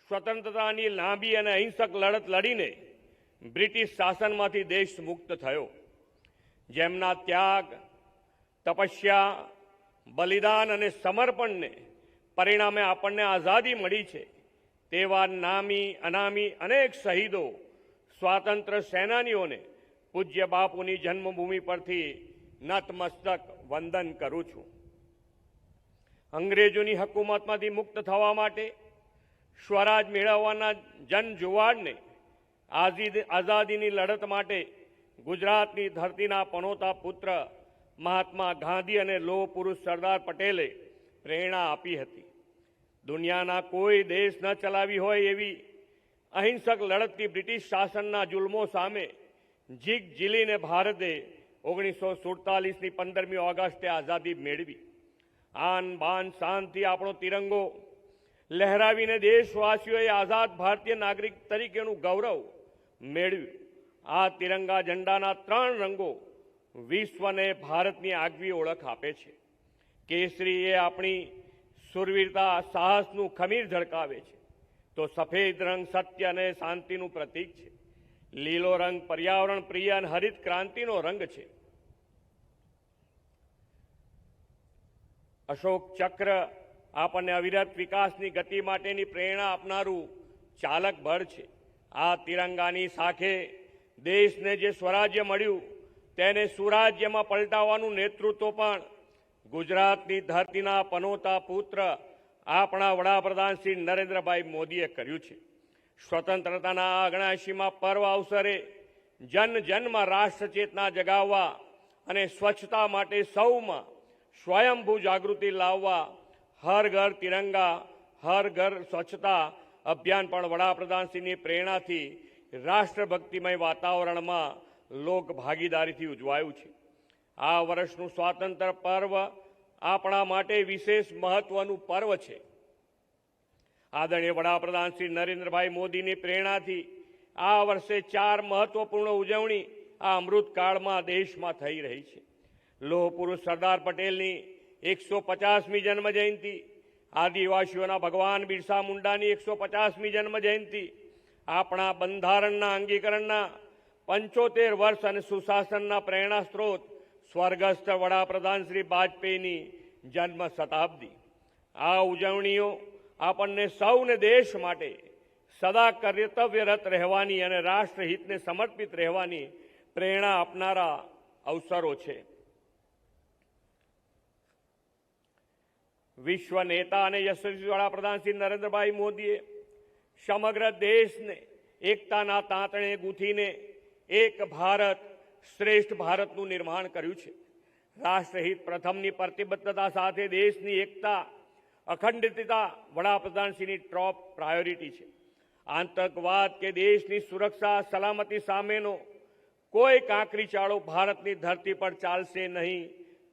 સ્વતંત્રતાની લાંબી અને અહિંસક લડત લડીને બ્રિટિશ શાસનમાંથી દેશ મુક્ત થયો. જેમના ત્યાગ, તપસ્યા, બલિદાન અને સમર્પણને પરિણામે આપણને આઝાદી મળી છે, તેવા નામી અનામી અનેક શહીદો, સ્વાતંત્ર્ય સેનાનીઓને પૂજ્ય બાપુની જન્મભૂમિ પરથી નતમસ્તક વંદન કરું છું. અંગ્રેજોની હકુમતમાંથી મુક્ત થવા માટે સ્વરાજ મેળવવાના જનજુવાળને આઝાદીની લડત માટે ગુજરાતની ધરતીના પનોતા પુત્ર મહાત્મા ગાંધી અને લોહ પુરુષ સરદાર પટેલે પ્રેરણા આપી હતી. દુનિયાના કોઈ દેશ ન ચલાવી હોય એવી અહિંસક લડતથી બ્રિટિશ શાસનના જુલ્મો સામે જીગ જીલીને ભારતે 1947ની 15મી ઓગસ્ટે આઝાદી મેળવી. આન બાન શાનથી આપણો તિરંગો લહેરાવીને દેશવાસીઓએ આઝાદ ભારતીય નાગરિક તરીકેનું ગૌરવ મેળવ્યું. આ તિરંગા ઝંડાના 3 રંગો વિશ્વને ભારતની આગવી ઓળખ આપે છે. કેસરી એ આપણી સુરવીરતા, સાહસનું ખમીર ઝળકાવે છે, તો સફેદ રંગ સત્ય અને શાંતિનું પ્રતીક છે. લીલો રંગ પર્યાવરણ પ્રિય અને હરિત ક્રાંતિનો રંગ છે. અશોક ચક્ર આપણને અવિરત વિકાસની ગતિ માટેની પ્રેરણા આપનારું ચાલક બળ છે. આ તિરંગાની સાથે દેશને જે સ્વરાજ્ય મળ્યું તેને સુરાજ્યમાં પલટાવવાનું નેતૃત્વ પણ ગુજરાતની ધરતીના પનોતા પુત્ર આપણા વડાપ્રધાન શ્રી નરેન્દ્રભાઈ મોદીએ કર્યું છે. સ્વતંત્રતાના 79મા પર્વ અવસરે જન જનમાં રાષ્ટ્ર ચેતના જગાવવા અને સ્વચ્છતા માટે સૌમાં સ્વયંભૂ જાગૃતિ લાવવા હર ઘર તિરંગા હર ઘર સ્વચ્છતા અભિયાન પણ વડાપ્રધાનશ્રીની પ્રેરણાથી રાષ્ટ્રભક્તિમય વાતાવરણમાં લોક ભાગીદારીથી ઉજવાયું છે. આ વર્ષનું સ્વાતંત્ર્ય પર્વ આપણા માટે વિશેષ મહત્વનું પર્વ છે. આદરણીય વડાપ્રધાન શ્રી નરેન્દ્રભાઈ મોદીની પ્રેરણાથી આ વર્ષે 4 મહત્વપૂર્ણ ઉજવણી આ અમૃતકાળમાં દેશમાં થઈ રહી છે. લોહ પુરુષ સરદાર પટેલની 150મી જન્મ જયંતિ, આદિવાસીઓના ભગવાન બિરસા મુંડાની 150મી જન્મ જયંતિ, આપણા બંધારણના અંગીકરણના 75 વર્ષ અને સુશાસનના પ્રેરણા સ્ત્રોત સ્વર્ગસ્થ વડાપ્રધાન શ્રી વાજપેયીની જન્મ શતાબ્દી. આ ઉજવણીઓ આપણને સૌને દેશ માટે સદા કર્તવ્યરત રહેવાની અને રાષ્ટ્રહિતને સમર્પિત રહેવાની પ્રેરણા આપનારા અવસરો છે. વિશ્વ નેતા અને યશસ્વી વડાપ્રધાન શ્રી નરેન્દ્રભાઈ મોદીએ સમગ્ર દેશને એકતાના તાંતણે ગૂંથીને એક ભારત શ્રેષ્ઠ ભારતનું નિર્માણ કર્યું છે. રાષ્ટ્રહિત પ્રથમની પ્રતિબદ્ધતા સાથે દેશની એકતા, અખંડિતતા વડાપ્રધાનશ્રીની ટોપ પ્રાયોરિટી છે. આતંકવાદ કે દેશની સુરક્ષા સલામતી સામેનો કોઈ કાંકરી ચાળો ભારતની ધરતી પર ચાલશે નહીં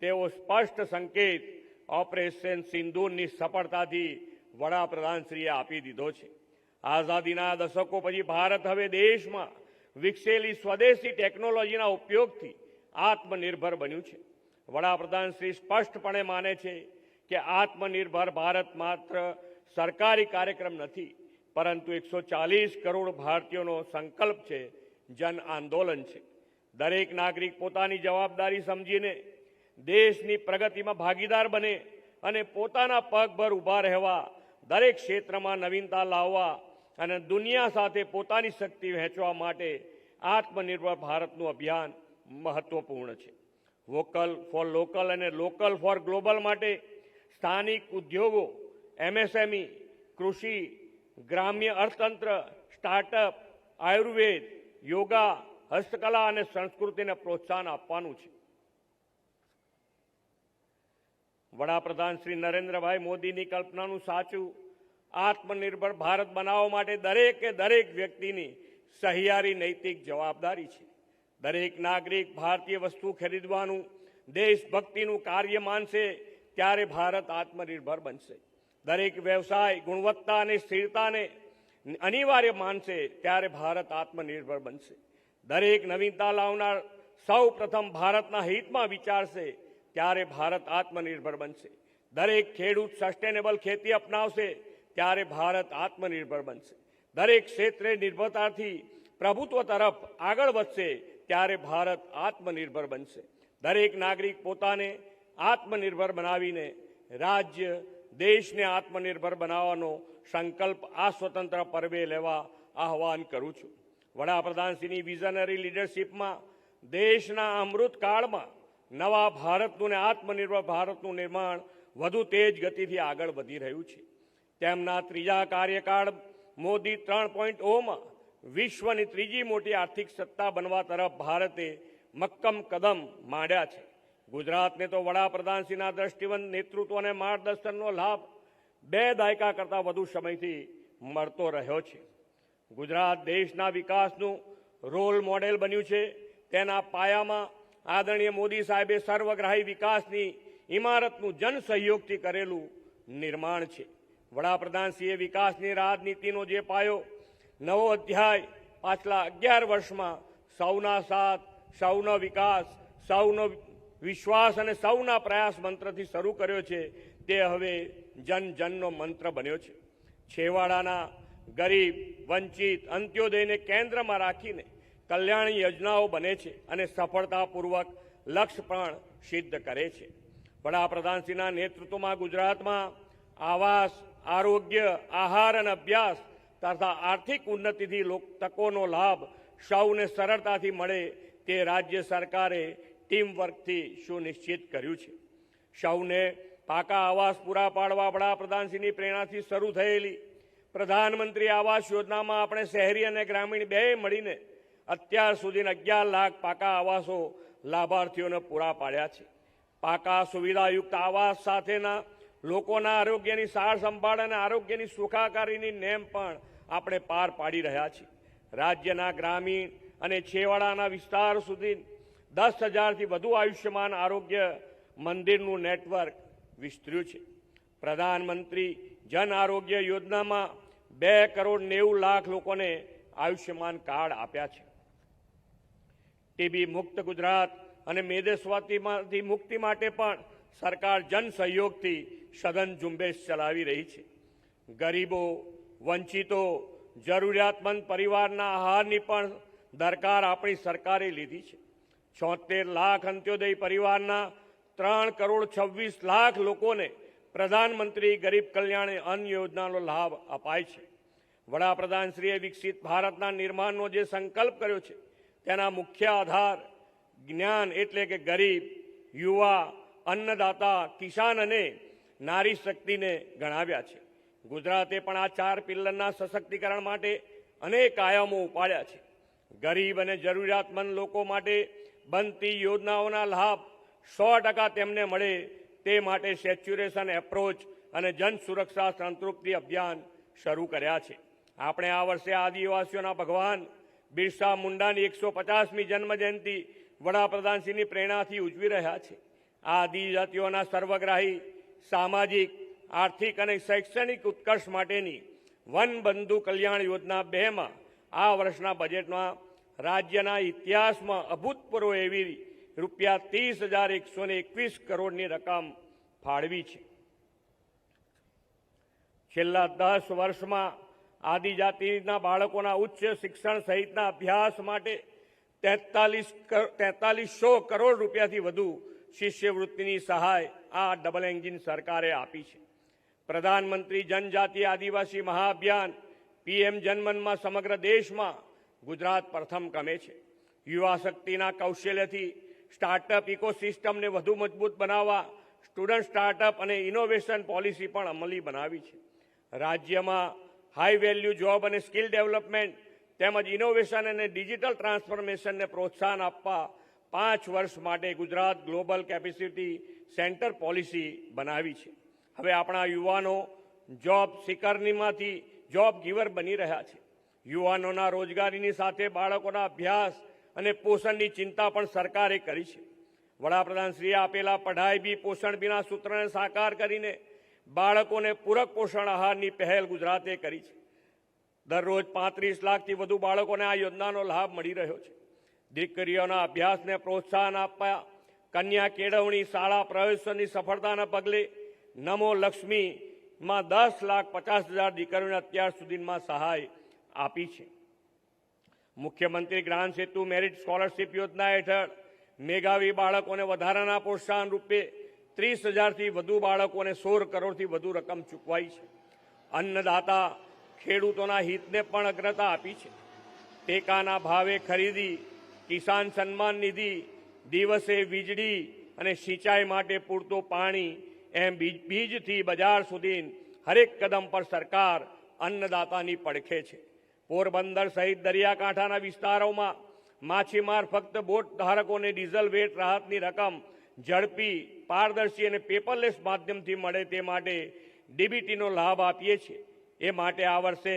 તેવો સ્પષ્ટ સંકેત ઓપરેશન સિંદૂરની સફળતાથી વડાપ્રધાનશ્રીએ આપી દીધો છે. આઝાદીના દશકો પછી ભારત હવે દેશમાં વિકસેલી સ્વદેશી ટેકનોલોજીના ઉપયોગથી આત્મનિર્ભર બન્યું છે. વડાપ્રધાન શ્રી સ્પષ્ટપણે માને છે કે આત્મનિર્ભર ભારત માત્ર સરકારી કાર્યક્રમ નથી, પરંતુ 140 કરોડ ભારતીયોનો સંકલ્પ છે, જન આંદોલન છે. દરેક નાગરિક પોતાની જવાબદારી સમજીને દેશની પ્રગતિમાં ભાગીદાર બને અને પોતાના પગભર ઊભા રહેવા, દરેક ક્ષેત્રમાં નવીનતા લાવવા અને દુનિયા સાથે પોતાની શક્તિ વહેંચવા માટે આત્મનિર્ભર ભારતનું અભિયાન મહત્વપૂર્ણ છે. વોકલ ફોર લોકલ અને લોકલ ફોર ગ્લોબલ માટે સ્થાનિક ઉદ્યોગો, એમએસએમઈ, કૃષિ, ગ્રામ્ય અર્થતંત્ર, સ્ટાર્ટઅપ, આયુર્વેદ, યોગા, હસ્તકલા અને સંસ્કૃતિને પ્રોત્સાહન આપવાનું છે. વડાપ્રધાન શ્રી નરેન્દ્રભાઈ મોદીની કલ્પનાનું સાચું આત્મનિર્ભર ભારત બનાવવા માટે દરેકે દરેક વ્યક્તિની સહિયારી નૈતિક જવાબદારી છે. દરેક નાગરિક ભારતીય વસ્તુ ખરીદવાનું દેશભક્તિનું કાર્ય માનશે ત્યારે ભારત આત્મનિર્ભર બનશે. દરેક વ્યવસાય ગુણવત્તા અને સ્થિરતાને અનિવાર્ય માનશે ત્યારે ભારત આત્મનિર્ભર બનશે. દરેક નવીનતા લાવનાર સૌ પ્રથમ ભારતના હિતમાં વિચારશે ત્યારે ભારત આત્મનિર્ભર બનશે. દરેક ખેડૂત સસ્ટેનેબલ ખેતી અપનાવશે ત્યારે ભારત આત્મનિર્ભર બનશે. દરેક ક્ષેત્રે નિર્ભરતાથી પ્રભુત્વ તરફ આગળ વધશે ત્યારે ભારત આત્મનિર્ભર બનશે. દરેક નાગરિક પોતાને આત્મનિર્ભર બનાવીને રાજ્ય દેશને આત્મનિર્ભર બનાવવાનો સંકલ્પ આ સ્વતંત્ર પર્વે લેવા આહવાન કરું છું. વડાપ્રધાનશ્રીની વિઝનરી લીડરશીપમાં દેશના અમૃતકાળમાં નવા ભારતનું ને આત્મનિર્ભર ભારતનું નિર્માણ વધુ તેજ ગતિથી આગળ વધી રહ્યું છે. તેમના ત્રીજા કાર્યકાળ મોદી 3.0માં વિશ્વની ત્રીજી મોટી આર્થિક સત્તા બનવા તરફ ભારતે મક્કમ કદમ માંડ્યા છે. ગુજરાતને તો વડાપ્રધાનશ્રીના દ્રષ્ટિવંત નેતૃત્વ અને માર્ગદર્શનનો લાભ 2 દાયકા કરતાં વધુ સમયથી મળતો રહ્યો છે. ગુજરાત દેશના વિકાસનું રોલ મોડેલ બન્યું છે. તેના પાયામાં આદરણીય મોદી સાહેબે સર્વગ્રાહી વિકાસની ઇમારતનું જન સહયોગથી કરેલું નિર્માણ છે. વડાપ્રધાનશ્રીએ વિકાસની રાજનીતિનો જે પાયો નવો અધ્યાય પાછલા 11 વર્ષમાં સૌના સાથ, સૌનો વિકાસ, સૌનો વિશ્વાસ અને સૌના પ્રયાસ મંત્રથી શરૂ કર્યો છે, તે હવે જન જનનો મંત્ર બન્યો છે. છેવાડાના ગરીબ, વંચિત, અંત્યોદયને કેન્દ્રમાં રાખીને કલ્યાણ યોજનાઓ બને છે અને સફળતાપૂર્વક લક્ષ્ય પણ સિદ્ધ કરે છે. વડાપ્રધાનશ્રીના નેતૃત્વમાં ગુજરાતમાં આવાસ, આરોગ્ય, આહાર અને અભ્યાસ તથા આર્થિક ઉન્નતિથી તકોનો લાભ સૌને સરળતાથી મળે તે રાજ્ય સરકારે ટીમવર્કથી સુનિશ્ચિત કર્યું છે. સૌને પાકા આવાસ પૂરા પાડવા વડાપ્રધાનશ્રીની પ્રેરણાથી શરૂ થયેલી પ્રધાનમંત્રી આવાસ યોજનામાં આપણે શહેરી અને ગ્રામીણ બે મળીને અત્યાર સુધી 11 લાખ પાકા આવાસો લાભાર્થીઓને પૂરા પાડ્યા છે. પાકા સુવિધાયુક્ત આવાસ સાથેના લોકોના આરોગ્યની સાર સંભાળ અને આરોગ્યની સુખાકારીની નેમ પણ આપણે પાર પાડી રહ્યા છીએ. રાજ્યના ગ્રામીણ અને છેવાડાના વિસ્તાર સુધી 10,000થી વધુ આયુષ્યમાન આરોગ્ય મંદિરનું નેટવર્ક વિસ્તર્યું છે. પ્રધાનમંત્રી જન આરોગ્ય યોજનામાં 2,90,00,000 લોકોને આયુષ્યમાન કાર્ડ આપ્યા છે. ટીબી મુક્ત ગુજરાત અને મેદેસ્વાતીમાંથી મુક્તિ માટે પણ સરકાર જન સહયોગથી સઘન ઝુંબેશ ચલાવી રહી છે. ગરીબો, વંચિતો, જરૂરિયાતમંદ પરિવારના આહારની પણ દરકાર આપણી સરકારે લીધી છે. 76 લાખ અંત્યોદય પરિવારના 3,26,00,000 લોકોને પ્રધાનમંત્રી ગરીબ કલ્યાણ અન્ન યોજનાનો લાભ અપાય છે. વડાપ્રધાનશ્રીએ વિકસિત ભારતના નિર્માણનો જે સંકલ્પ કર્યો છે તેના મુખ્ય આધાર જ્ઞાન એટલે કે ગરીબ, યુવા, અન્નદાતા, કિસાન અને નારી શક્તિને ગણાવ્યા છે. ગુજરાતે પણ આ 4 પિલ્લરના સશક્તિકરણ માટે અનેક આયામો ઉપાડ્યા છે. ગરીબ અને જરૂરિયાતમંદ લોકો માટે બનતી યોજનાઓના લાભ 100% તેમને મળે તે માટે સેચ્યુરેશન એપ્રોચ અને જન સુરક્ષા સંતૃપ્તિ અભિયાન શરૂ કર્યા છે. આપણે આ વર્ષે આદિવાસીઓના ભગવાન બિરસા મુંડાની 150મી જન્મજયંતિ વડાપ્રધાનશ્રીની પ્રેરણાથી ઉજવી રહ્યા છે. આદિજાતિઓના સર્વગ્રાહી સામાજિક, આર્થિક અને શૈક્ષણિક ઉત્કર્ષ માટેની વન બંધુ કલ્યાણ યોજના 2માં આ વર્ષના બજેટમાં રાજ્યના ઇતિહાસમાં અભૂતપૂર્વ એવી રૂપિયા 30,121 કરોડની રકમ ફાળવી છે. છેલ્લા 10 વર્ષમાં આદિજાતિના બાળકોના ઉચ્ચ શિક્ષણ સહિતના અભ્યાસ માટે 4300 કરોડ રૂપિયાથી વધુ શિષ્યવૃત્તિની સહાય આ ડબલ એન્જિન સરકારે આપી છે. પ્રધાનમંત્રી જનજાતિ આદિવાસી મહાઅભિયાન PM જનમનમાં સમગ્ર દેશમાં ગુજરાત પ્રથમ ક્રમે છે. યુવા શક્તિના કૌશલ્યથી સ્ટાર્ટઅપ ઇકોસિસ્ટમને વધુ મજબૂત બનાવવા સ્ટુડન્ટ સ્ટાર્ટઅપ અને ઇનોવેશન પોલિસી પણ અમલી બનાવી છે. રાજ્યમાં હાઈ વેલ્યુ જોબ અને સ્કિલ ડેવલપમેન્ટ તેમજ ઇનોવેશન અને ડિજિટલ ટ્રાન્સફોર્મેશનને પ્રોત્સાહન આપવા 5 વર્ષ માટે Gujarat global capacity centre policy બનાવી છે. હવે આપણા યુવાનો જોબ સિકરનીમાંથી જોબ ગીવર બની રહ્યા છે. યુવાનોના રોજગારીની સાથે બાળકોના અભ્યાસ અને પોષણની ચિંતા પણ સરકારે કરી છે. વડાપ્રધાનશ્રીએ આપેલા પઢાઈ બી પોષણ બીના સૂત્રને સાકાર કરીને બાળકોને પૂરક પોષણ આહારની પહેલ ગુજરાતે કરી છે. દરરોજ 35 લાખથી વધુ બાળકોને આ યોજનાનો લાભ મળી રહ્યો છે. દીકરીઓના અભ્યાસને પ્રોત્સાહન આપવા કન્યા કેળવણી શાળા પ્રવેશોની સફળતાના પગલે નમો લક્ષ્મી માં 10,50,000 દીકરીઓને અત્યાર સુધીમાં સહાય આપી છે। મુખ્યમંત્રી જ્ઞાન સેતુ મેરિટ સ્કોલરશીપ યોજના હેઠળ મેઘાવી બાળકોને વધારાના પ્રોત્સાહન રૂપે 30,000થી વધુ બાળકોને 16 કરોડથી વધુ રકમ ચૂકવાઈ છે। અન્નદાતા ખેડૂતોના હિતને પણ અગ્રતા આપી છે। ટેકાના ભાવે ખરીદી, કિસાન સન્માન નિધિ, દિવસે વીજળી અને સિંચાઈ માટે પૂરતું પાણી એમ બીજથી બજાર સુધી હરેક કદમ પર સરકાર અન્નદાતાની પડખે છે। પોરબંદર સહિત દરિયાકાંઠાના વિસ્તારોમાં માછીમાર ફક્ત બોટ ધારકોને ડીઝલ વેટ રાહતની રકમ ઝડપી, પારદર્શી અને પેપરલેસ માધ્યમથી મળે તે માટે ડીબીટીનો લાભ આપીએ છીએ। એ માટે આ વર્ષે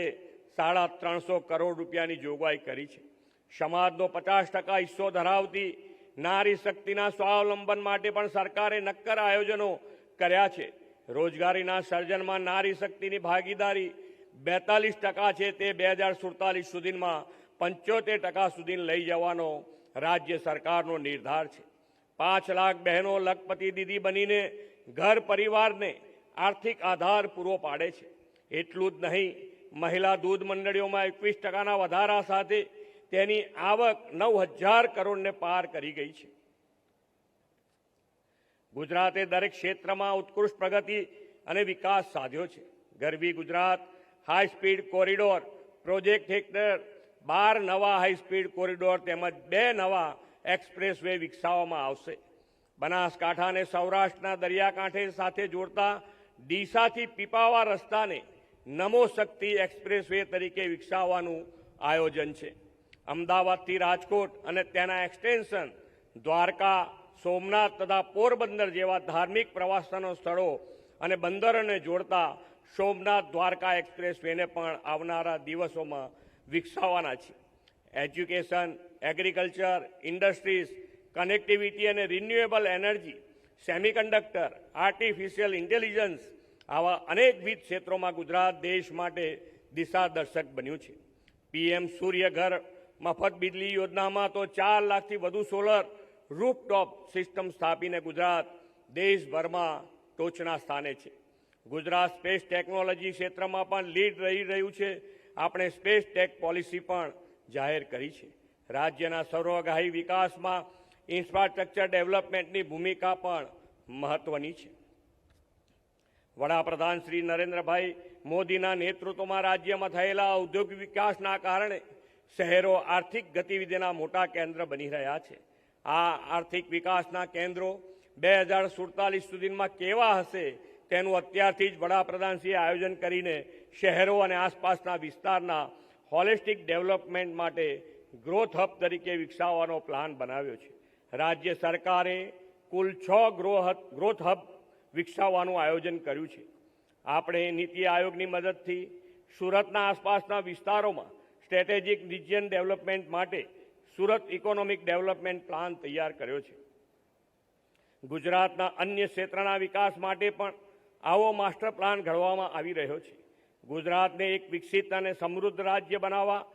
350 કરોડ રૂપિયાની જોગવાઈ કરી છે। સમાજનો 50% હિસ્સો ધરાવતી નારી શક્તિના સ્વાવલંબન માટે પણ સરકારે નક્કર આયોજનો કર્યા છે। રોજગારીના સર્જનમાં નારી શક્તિની ભાગીદારી 42% છે, તે 2047 સુધીમાં 75% સુધી લઈ જવાનો રાજ્ય સરકારનો નિર્ધાર છે। 5 લાખ બહેનો લખપતિ દીદી બનીને ઘર પરિવારને આર્થિક આધાર પૂરો પાડે છે। એટલું જ નહીં, મહિલા દૂધ મંડળીઓમાં 21%ના વધારા સાથે તેની આવક 9,000 કરોડને પાર કરી ગઈ છે। ગુજરાતે દરેક ક્ષેત્રમાં ઉત્કૃષ્ટ પ્રગતિ અને વિકાસ સાધ્યો છે। ગરવી Gujarat high speed corridor project હેઠળ 12 નવા હાઈ સ્પીડ કોરિડોર તેમજ 2 નવા એક્સપ્રેસ વે વિકસાવવામાં આવશે। બનાસકાંઠાને સૌરાષ્ટ્રના દરિયાકાંઠે સાથે જોડતા ડીસાથી પીપાવા રસ્તાને નમો શક્તિ એક્સપ્રેસ વે તરીકે વિકસાવવાનું આયોજન છે। અમદાવાદથી રાજકોટ અને તેના એક્સટેન્શન દ્વારકા, સોમનાથ તથા પોરબંદર જેવા ધાર્મિક પ્રવાસન સ્થળો અને બંદરોને જોડતા સોમનાથ દ્વારકા એક્સપ્રેસ વેને પણ આવનારા દિવસોમાં વિકસાવવાના છે। એજ્યુકેશન, એગ્રીકલ્ચર, ઇન્ડસ્ટ્રીઝ, કનેક્ટિવિટી અને renewable energy, semiconductor, artificial intelligence આવા અનેકવિધ ક્ષેત્રોમાં ગુજરાત દેશ માટે દિશા દર્શક બન્યું છે। પીએમ સૂર્ય ઘર મફત વીજળી યોજનામાં તો 4 લાખથી વધુ સોલર રૂફટોપ સિસ્ટમ સ્થાપીને ગુજરાત દેશભરમાં ટોચના સ્થાને છે। ગુજરાત સ્પેસ ટેકનોલોજી ક્ષેત્રમાં પણ લીડ રહી રહ્યું છે। આપણે સ્પેસ ટેક પોલિસી પણ જાહેર કરી છે। રાજ્યના સર્વગ્રાહી વિકાસમાં ઇન્ફ્રાસ્ટ્રક્ચર ડેવલપમેન્ટની ભૂમિકા પણ મહત્વની છે। વડાપ્રધાન શ્રી નરેન્દ્રભાઈ મોદીના નેતૃત્વમાં રાજ્યમાં થયેલા ઔદ્યોગિક વિકાસના કારણે શહેરો આર્થિક ગતિવિધિના મોટા કેન્દ્ર બની રહ્યા છે। આ આર્થિક વિકાસના કેન્દ્રો 2047 સુધીમાં કેવા હશે તેનું અત્યારથી જ વડાપ્રધાનશ્રીએ આયોજન કરીને શહેરો અને આસપાસના વિસ્તારના હોલિસ્ટિક ડેવલપમેન્ટ માટે ગ્રોથ હબ તરીકે વિકસાવવાનો પ્લાન બનાવ્યો છે। રાજ્ય સરકારે કુલ 6 ગ્રોથ હબ વિકસાવવાનું આયોજન કર્યું છે। આપણે નીતિ આયોગની મદદથી સુરતના આસપાસના વિસ્તારોમાં સ્ટ્રેટેજિક રિજિયન ડેવલપમેન્ટ માટે સુરત ઇકોનોમિક ડેવલપમેન્ટ પ્લાન તૈયાર કર્યો છે। ગુજરાતના અન્ય ક્ષેત્રના વિકાસ માટે પણ આવો માસ્ટર પ્લાન ઘડવામાં આવી રહ્યો છે। ગુજરાતને એક વિકસિત અને સમૃદ્ધ રાજ્ય બનાવવા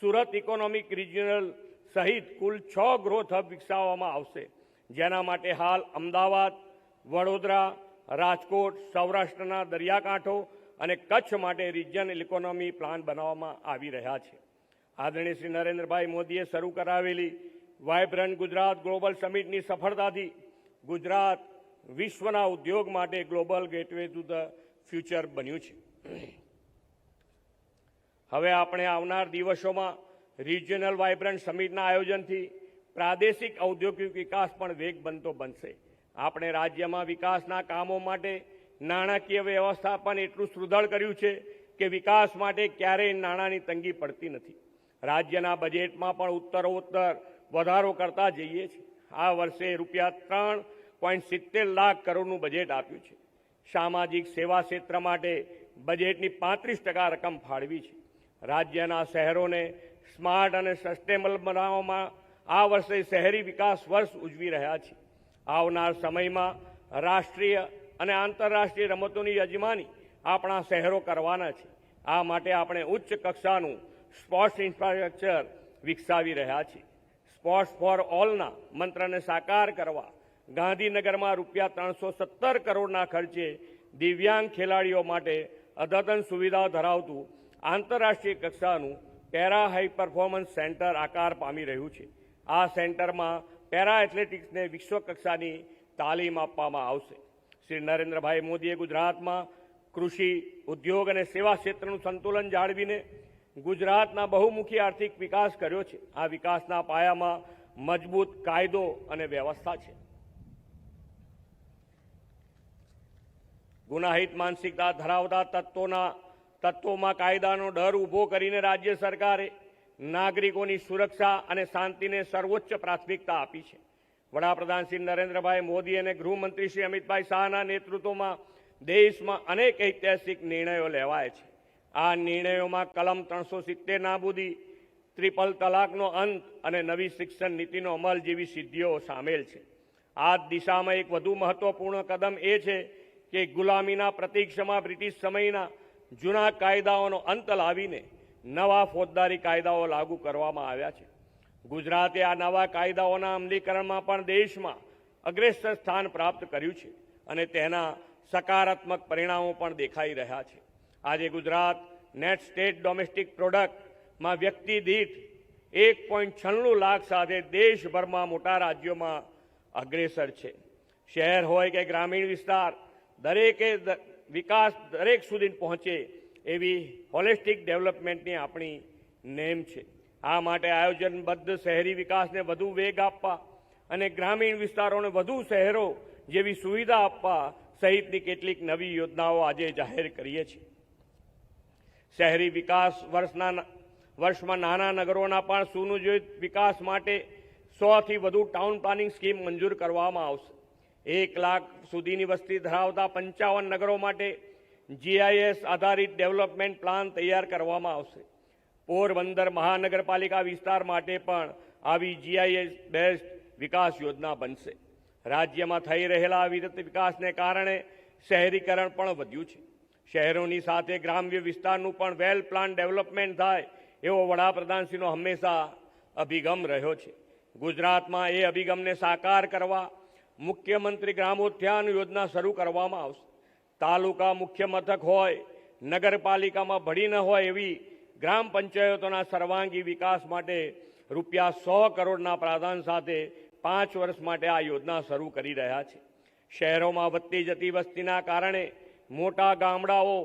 સુરત ઇકોનોમિક રિજિયનલ સહિત કુલ 6 ગ્રોથ હબ વિકસાવવામાં આવશે, જેના માટે હાલ અમદાવાદ, વડોદરા, રાજકોટ, સૌરાષ્ટ્રના દરિયાકાંઠો અને કચ્છ માટે રિજિયનલ ઇકોનોમી પ્લાન બનાવવામાં આવી રહ્યા છે। આદરણીય શ્રી નરેન્દ્રભાઈ મોદીએ શરૂ કરાવેલી વાઇબ્રન્ટ ગુજરાત ગ્લોબલ સમિટની સફળતાથી ગુજરાત વિશ્વના ઉદ્યોગ માટે global gateway to the future બન્યું છે। હવે આપણે આવનાર દિવસોમાં રિજિયનલ વાઇબ્રન્ટ સમિટના આયોજનથી પ્રાદેશિક ઔદ્યોગિક વિકાસ પણ વેગ બનતો બનશે। આપણે રાજ્યમાં વિકાસના કામો માટે નાણાકીય વ્યવસ્થાપન એટલું સુદૃઢ કર્યું છે કે વિકાસ માટે ક્યારેય નાણાંની તંગી પડતી નથી। રાજ્યના બજેટમાં પણ ઉત્તરોત્તર વધારો કરતા જઈએ છીએ। આ વર્ષે ₹3.70 લાખ કરોડનું બજેટ આપ્યું છે। સામાજિક સેવા ક્ષેત્ર માટે બજેટની 35% રકમ ફાળવી છે। રાજ્યના શહેરોને સ્માર્ટ અને સસ્ટેનેબલ બનાવવામાં આ વર્ષે શહેરી વિકાસ વર્ષ ઉજવી રહ્યા છીએ। આવનાર સમયમાં રાષ્ટ્રીય અને આંતરરાષ્ટ્રીય રમતોની યજમાની આપણા શહેરો કરવાના છે। આ માટે આપણે ઉચ્ચ કક્ષાનું સ્પોર્ટ્સ ઇન્ફ્રાસ્ટ્રક્ચર વિકસાવી રહ્યા છીએ। સ્પોર્ટ્સ ફોર ઓલના મંત્રને સાકાર કરવા ગાંધીનગરમાં ₹317 કરોડના ખર્ચે દિવ્યાંગ ખેલાડીઓ માટે અદ્યતન સુવિધાઓ ધરાવતું આંતરરાષ્ટ્રીય કક્ષાનું પેરા હાઈ પરફોર્મન્સ સેન્ટર આકાર પામી રહ્યું છે. આ સેન્ટરમાં પેરા એથ્લેટિક્સને વિશ્વ કક્ષાની તાલીમ આપવામાં આવશે. શ્રી નરેન્દ્રભાઈ મોદીએ ગુજરાતમાં કૃષિ, ઉદ્યોગ અને સેવા ક્ષેત્રનું સંતુલન જાળવીને ગુજરાતના બહુમુખી આર્થિક વિકાસ કર્યો છે. આ વિકાસના પાયામાં મજબૂત કાયદો અને વ્યવસ્થા છે. ગુનાહિત માનસિકતા ધરાવતા તત્વોમાં કાયદાનો ડર ઊભો કરીને રાજ્ય સરકારે નાગરિકોની સુરક્ષા અને શાંતિને સર્વોચ્ચ પ્રાથમિકતા આપી છે. વડાપ્રધાન શ્રી નરેન્દ્રભાઈ મોદી અને ગૃહમંત્રી શ્રી અમિતભાઈ શાહના નેતૃત્વમાં દેશમાં અનેક ઐતિહાસિક નિર્ણયો લેવાય છે. આ નિર્ણયોમાં કલમ 370 નાબૂદી, ટ્રિપલ તલાકનો અંત અને નવી શિક્ષણ નીતિનો અમલ જેવી સિદ્ધિઓ સામેલ છે. આ દિશામાં એક વધુ મહત્વપૂર્ણ કદમ એ છે કે ગુલામીના પ્રતીક્ષામાં બ્રિટિશ સમયના જૂના કાયદાઓનો અંત લાવીને નવા ફોજદારી કાયદાઓ લાગુ કરવામાં આવ્યા છે. ગુજરાતે આ નવા કાયદાઓના અમલીકરણમાં પણ દેશમાં અગ્રેસર સ્થાન પ્રાપ્ત કર્યું છે અને તેના સકારાત્મક પરિણામો પણ દેખાઈ રહ્યા છે. આજે ગુજરાત નેટ સ્ટેટ ડોમેસ્ટિક પ્રોડક્ટમાં વ્યક્તિ દીઠ 1.96 લાખ સાથે દેશભરમાં મોટા રાજ્યોમાં અગ્રેસર છે. શહેર હોય કે ગ્રામીણ વિસ્તાર, દરેકે વિકાસ દરેક સુધી પહોંચે એવી હોલિસ્ટિક ડેવલપમેન્ટની આપણી નેમ છે. આ માટે આયોજનબદ્ધ શહેરી વિકાસને વધુ વેગ આપવા અને ગ્રામીણ વિસ્તારોને વધુ શહેરો જેવી સુવિધા આપવા સહિતની કેટલીક નવી યોજનાઓ આજે જાહેર કરીએ છીએ. શહેરી વિકાસ વર્ષમાં નાના નગરોના પણ સુનિયોજિત વિકાસ માટે 100થી વધુ ટાઉન પ્લાનિંગ સ્કીમ મંજૂર કરવામાં આવશે. 1 લાખ સુધીની વસ્તી ધરાવતા 55 નગરો માટે GIS આધારિત ડેવલપમેન્ટ પ્લાન તૈયાર કરવામાં આવશે. પોરબંદર મહાનગરપાલિકા વિસ્તાર માટે પણ આવી GIS બેઝડ વિકાસ યોજના બનશે. રાજ્યમાં થઈ રહેલા અવિરત વિકાસને કારણે શહેરીકરણ પણ વધ્યું છે. શહેરોની સાથે ગ્રામ્ય વિસ્તારનું પણ વેલ પ્લાન ડેવલપમેન્ટ થાય એવો વડાપ્રધાનશ્રીનો હંમેશા અભિગમ રહ્યો છે. ગુજરાતમાં એ અભિગમને સાકાર કરવા મુખ્યમંત્રી ગ્રામોત્થાન યોજના શરૂ કરવામાં આવશે. તાલુકા મુખ્ય મથક હોય, નગરપાલિકામાં ભળી ન હોય એવી ગ્રામ પંચાયતોના સર્વાંગી વિકાસ માટે ₹100 કરોડના પ્રાવધાન સાથે 5 વર્ષ માટે આ યોજના શરૂ કરી રહ્યા છે. શહેરોમાં વધતી જતી વસ્તીના કારણે મોટા ગામડાઓ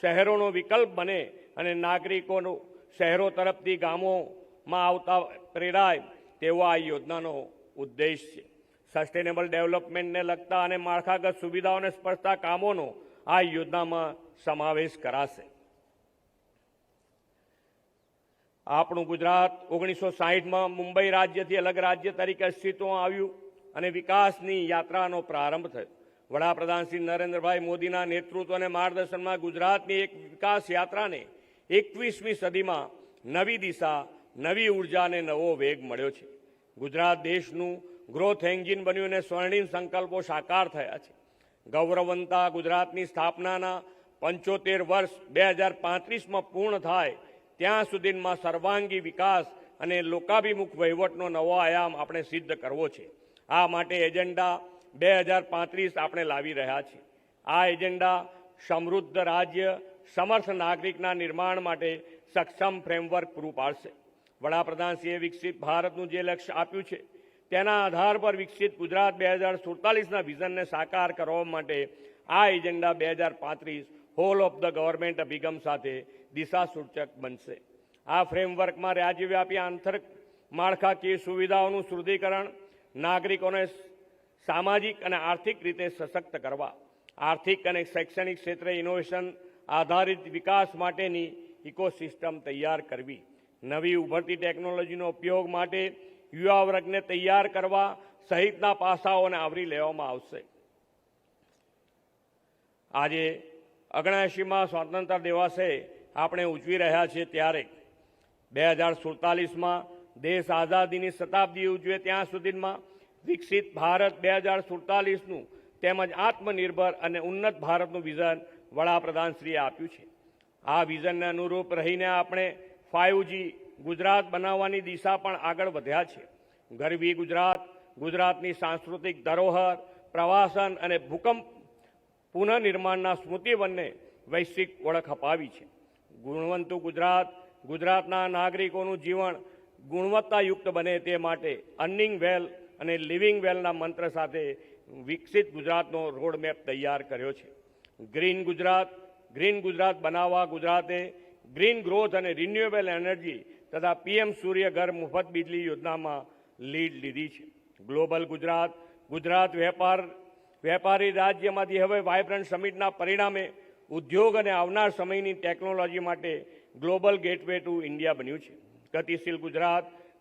શહેરોનો વિકલ્પ બને અને નાગરિકોનો શહેરો તરફથી ગામોમાં આવતા પ્રેરાય તેવો આ યોજનાનો ઉદ્દેશ છે. સસ્ટેનેબલ ડેવલપમેન્ટને લગતા અને માળખાગત સુવિધાઓને સ્પર્શતા કામોનો આ યોજનામાં સમાવેશ કરાશે. આપણું ગુજરાત 1960માં મુંબઈ રાજ્યથી અલગ રાજ્ય તરીકે અસ્તિત્વમાં આવ્યું અને વિકાસની યાત્રાનો પ્રારંભ થયો. વડાપ્રધાન શ્રી નરેન્દ્રભાઈ મોદીના નેતૃત્વ અને માર્ગદર્શનમાં ગુજરાતની એક વિકાસ યાત્રાને 21મી સદીમાં નવી દિશા, નવી ઉર્જા અને નવો વેગ મળ્યો છે. ગુજરાત દેશનું ગ્રોથ એન્જિન બન્યું અને સ્વર્ણિમ સંકલ્પો સાકાર થયા છે. ગૌરવવંતા ગુજરાતની સ્થાપનાના 75 વર્ષ 2035માં પૂર્ણ થાય ત્યાં સુધીમાં સર્વાંગી વિકાસ અને લોકાભિમુખ વહીવટનો નવો આયામ આપણે સિદ્ધ કરવો છે. આ માટે એજન્ડા 2035 આપણે લાવી રહ્યા છીએ. આ એજન્ડા સમૃદ્ધ રાજ્ય, સમર્થ નાગરિકના નિર્માણ માટે સક્ષમ ફ્રેમવર્ક પૂરું પાડશે. વડાપ્રધાનશ્રીએ વિકસિત ભારતનું જે લક્ષ્ય આપ્યું છે તેના આધાર પર વિકસિત ગુજરાત 2047ના વિઝનને સાકાર કરવા માટે આ agenda 2035 whole of the government અભિગમ સાથે દિશાસૂચક બનશે. આ ફ્રેમવર્કમાં રાજ્યવ્યાપી આંતરિક માળખાકીય સુવિધાઓનું સુદૃઢીકરણ, નાગરિકોને સામાજિક અને આર્થિક રીતે સશક્ત કરવા, આર્થિક અને શૈક્ષણિક ક્ષેત્રે ઇનોવેશન આધારિત વિકાસ માટેની ઇકોસિસ્ટમ તૈયાર કરવી, નવી ઉભરતી ટેકનોલોજીનો ઉપયોગ માટે યુવા વર્ગને તૈયાર કરવા સહિતના પાસાઓને આવરી લેવામાં આવશે. આજે 79મા સ્વાતંત્ર્ય દિવસે આપણે ઉજવી રહ્યા છીએ ત્યારે 2047માં દેશ આઝાદીની શતાબ્દી ઉજવે ત્યાં સુધીમાં વિકસિત ભારત 2047નું તેમજ આત્મનિર્ભર અને ઉન્નત ભારતનું વિઝન વડાપ્રધાનશ્રીએ આપ્યું છે. આ વિઝનને અનુરૂપ રહીને આપણે 5G ગુજરાત બનાવવાની દિશા પણ આગળ વધ્યા છે. ગરવી ગુજરાત, ગુજરાતની સાંસ્કૃતિક ધરોહર, પ્રવાસન અને ભૂકંપ પુનઃનિર્માણના સ્મૃતિવનને વૈશ્વિક ઓળખ અપાવી છે. ગુણવંતુ ગુજરાત, ગુજરાતના નાગરિકોનું જીવન ગુણવત્તાયુક્ત બને તે માટે અર્નિંગ વેલ અને લિવિંગ વેલના મંત્ર સાથે વિકસિત ગુજરાતનો રોડમેપ તૈયાર કર્યો છે. ગ્રીન ગુજરાત બનાવવા ગુજરાતે ગ્રીન ગ્રોથ અને રિન્યુએબલ એનર્જી તથા પીએમ સૂર્ય ઘર મુફત વીજળી યોજનામાં લીડ લીધી છે. ગ્લોબલ ગુજરાત વેપારી રાજ્યમાંથી હવે વાઇબ્રન્ટ સમિટના પરિણામે ઉદ્યોગ અને આવનાર સમયની ટેકનોલોજી માટે ગ્લોબલ ગેટવે ટુ ઇન્ડિયા બન્યું છે. ગતિશીલ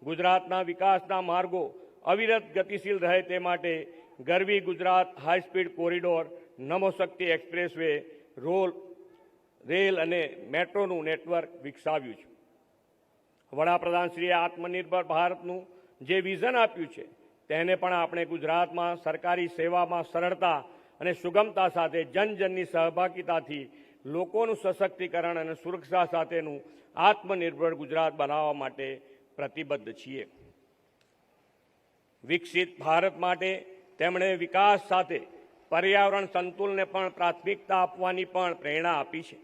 ગુજરાતના વિકાસના માર્ગો અવિરત ગતિશીલ રહે તે માટે ગરવી ગુજરાત હાઈસ્પીડ કોરિડોર, નમો શક્તિ એક્સપ્રેસ વે, રેલ અને મેટ્રોનું નેટવર્ક વિકસાવ્યું છે. વડાપ્રધાનશ્રીએ આત્મનિર્ભર ભારતનું જે વિઝન આપ્યું છે તેને પણ આપણે ગુજરાતમાં સરકારી સેવામાં સરળતા અને સુગમતા સાથે જનજનની સહભાગિતાથી લોકોનું સશક્તિકરણ અને સુરક્ષા સાથેનું આત્મનિર્ભર ગુજરાત બનાવવા માટે પ્રતિબદ્ધ છીએ. વિકસિત ભારત માટે તેમણે વિકાસ સાથે પર્યાવરણ સંતુલનને પણ પ્રાથમિકતા આપવાની પણ પ્રેરણા આપી છે.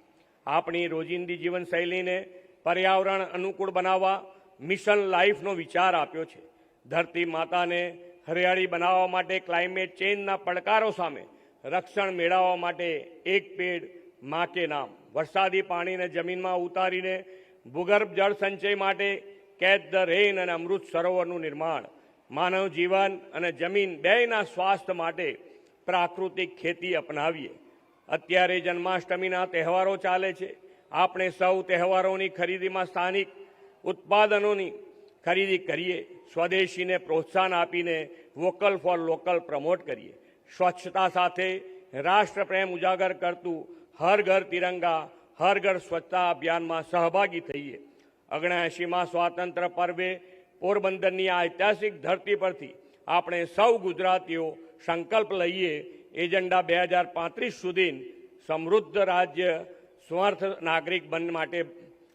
આપણી રોજિંદી જીવનશૈલીને પર્યાવરણ અનુકૂળ બનાવવા મિશન લાઈફનો વિચાર આપ્યો છે. ધરતી માતાને હરિયાળી બનાવવા માટે ક્લાઇમેટ ચેન્જના પડકારો સામે રક્ષણ મેળવવા માટે એક પેડ માં કે નામ, વરસાદી પાણીને જમીનમાં ઉતારીને ભૂગર્ભ જળ સંચય માટે કેચ ધ રેન અને અમૃત સરોવરનું નિર્માણ, માનવ જીવન અને જમીન બેયના સ્વાસ્થ્ય માટે પ્રાકૃતિક ખેતી અપનાવીએ. અત્યારે જન્માષ્ટમીના તહેવારો ચાલે છે. આપણે સૌ તહેવારોની ખરીદીમાં સ્થાનિક ઉત્પાદનોની ખરીદી કરીએ. સ્વદેશીને પ્રોત્સાહન આપીને વોકલ ફોર લોકલ પ્રમોટ કરીએ. સ્વચ્છતા સાથે રાષ્ટ્રપ્રેમ ઉજાગર કરતું હર ઘર તિરંગા હર ઘર સ્વચ્છતા અભિયાનમાં સહભાગી થઈએ. 79મા સ્વાતંત્ર્ય પર્વે પોરબંદરની આ ઐતિહાસિક ધરતી પરથી આપણે સૌ ગુજરાતીઓ સંકલ્પ લઈએ એજન્ડા 2035 સુધી સમૃદ્ધ રાજ્ય, સ્વર્થ નાગરિક બન માટે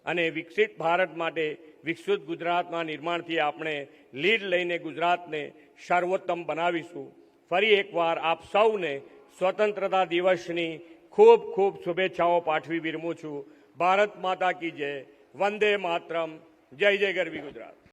અને વિકસિત ભારત માટે વિકસિત ગુજરાતના નિર્માણથી આપણે લીડ લઈને ગુજરાતને સર્વોત્તમ બનાવીશું. ફરી એકવાર આપ સૌને સ્વતંત્રતા દિવસની ખૂબ ખૂબ શુભેચ્છાઓ પાઠવી વિરમું છું. ભારત માતા કી જય. વંદે માતરમ. જય જય ગરવી ગુજરાત.